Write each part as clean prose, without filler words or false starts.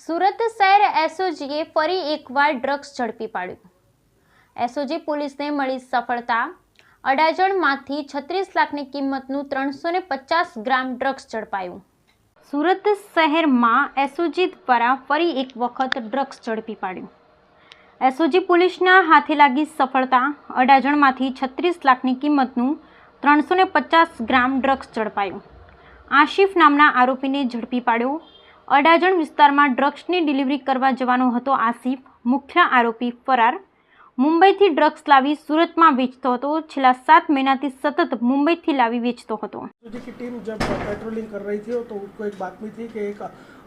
સુરત શહેર એસઓજીએ ફરી એકવાર ડ્રગ્સ ઝડપી પાડ્યું। એસઓજી પોલીસને મળી સફળતા। અડાજણમાંથી 36 લાખની કિંમતનું 350 ગ્રામ ડ્રગ્સ ઝડપાયું। સુરત શહેરમાં એસઓજી દ્વારા ફરી એક વખત ડ્રગ્સ ઝડપી પાડ્યું। એસઓજી પોલીસના હાથે લાગી સફળતા। અડાજણમાંથી 36 લાખની કિંમતનું 350 ગ્રામ ડ્રગ્સ ઝડપાયું। આશિફ નામના આરોપીને ઝડપી પાડ્યો। અડાજણ વિસ્તારમાં ડ્રગ્સની ડિલિવરી કરવા જવાનો હતો આસિફ। મુખ્ય આરોપી ફરાર। મુંબઈથી ડ્રગ્સ લાવી સુરતમાં વેચતો હતો। છેલ્લા 7 महीनाથી सतत मुंबई लावी बेचतो હતો। की टीम जब पेट्रोलिंग कर रही थी तो उसको एक बातमी थी कि एक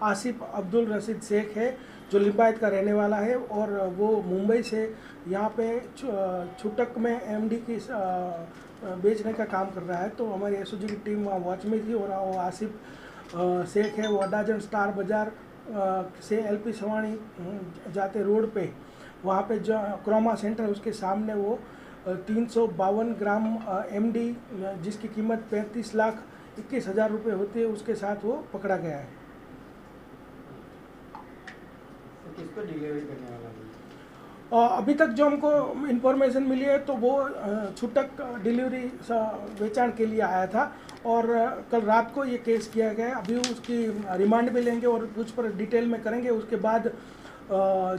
आसिफ अब्दुल रशीद शेख है जो लिंबायत का रहने वाला है और वो मुंबई से यहाँ पे छुटक में एमडी की बेचने का काम कर रहा है। तो हमारी एसओजी की टीम वहाँ वॉच में थी और वो आसिफ शेख है वो अडाजन स्टार बाज़ार से एलपी सवानी जाते रोड पे वहाँ पे जो क्रोमा सेंटर है उसके सामने वो 352 ग्राम एमडी जिसकी कीमत 35,21,000 रुपये होती है उसके साथ वो पकड़ा गया है। किसको डिलीवरी करने वाला है? अभी तक जो हमको इन्फॉर्मेशन मिली है तो वो छुटक डिलीवरी बेचाण के लिए आया था और कल रात को ये केस किया गया है। अभी उसकी रिमांड भी लेंगे और पूछपरछ डिटेल में करेंगे। उसके बाद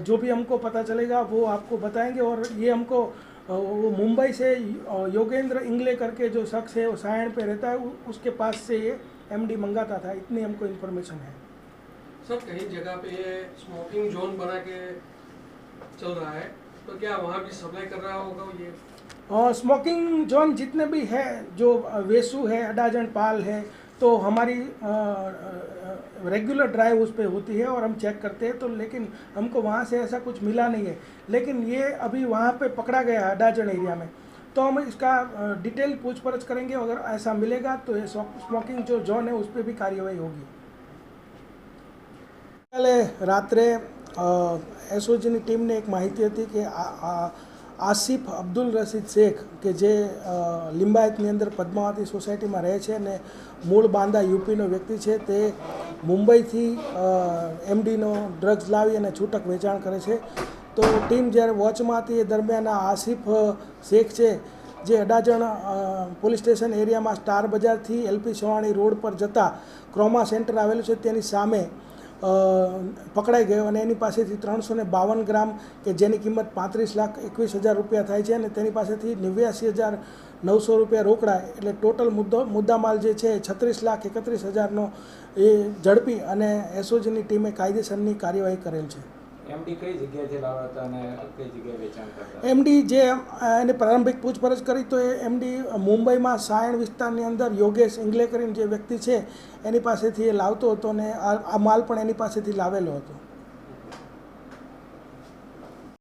जो भी हमको पता चलेगा वो आपको बताएंगे। और ये हमको वो मुंबई से योगेंद्र इंगले करके जो शख्स है वो सायण पे रहता है उसके पास से ये एमडी मंगाता था। इतनी हमको इन्फॉर्मेशन है। सर कहीं जगह पे ये स्मोकिंग जोन बना के चल रहा है तो क्या वहाँ भी सप्लाई कर रहा होगा ये? स्मोकिंग जोन जितने भी है जो वेसू है अडाजन पाल है तो हमारी रेगुलर ड्राइव उस पर होती है और हम चेक करते हैं। तो लेकिन हमको वहाँ से ऐसा कुछ मिला नहीं है। लेकिन ये अभी वहाँ पे पकड़ा गया है अडाजन एरिया में तो हम इसका डिटेल पूछपरछ करेंगे। अगर ऐसा मिलेगा तो ये स्मोकिंग जो जोन है उस पर भी कार्यवाही होगी। पहले रात्रे एसओजीની ટીમને એક માહિતી હતી કે આસિફ અબ્દુલ રશીદ શેખ કે જે લિંબાયતની અંદર પદ્માવતી સોસાયટીમાં રહે છે અને મૂળ બાંદા યુપીનો વ્યક્તિ છે તે મુંબઈથી એમડીનો ડ્રગ્સ લાવી અને છૂટક વેચાણ કરે છે। તો ટીમ જ્યારે વોચમાં હતી એ દરમિયાન આસિફ શેખ છે જે અડાજણ પોલીસ સ્ટેશન એરિયામાં સ્ટાર બજારથી એલપી સવાણી રોડ પર જતા ક્રોમા સેન્ટર આવેલું છે તેની સામે પકડાઈ ગયો અને એની પાસેથી 352 ગ્રામ કે જેની કિંમત 35,21,000 રૂપિયા થાય છે અને તેની પાસેથી 89,900 રૂપિયા રોકડા એટલે ટોટલ મુદ્દામાલ જે છે 36,31,000નો એ ઝડપી અને એસઓજીની ટીમે કાયદેસરની કાર્યવાહી કરેલ છે। એમડી કઈ જગ્યાએથી લાવ્યા હતા અને કઈ જગ્યાએ વેચાણ કરતા? એમડી જે એને પ્રારંભિક પૂછપરછ કરી તો એ એમડી મુંબઈમાં સાયણ વિસ્તારની અંદર યોગેશ ઇંગલે કરીને જે વ્યક્તિ છે એની પાસેથી એ લાવતો હતો અને આ માલ પણ એની પાસેથી લાવેલો હતો।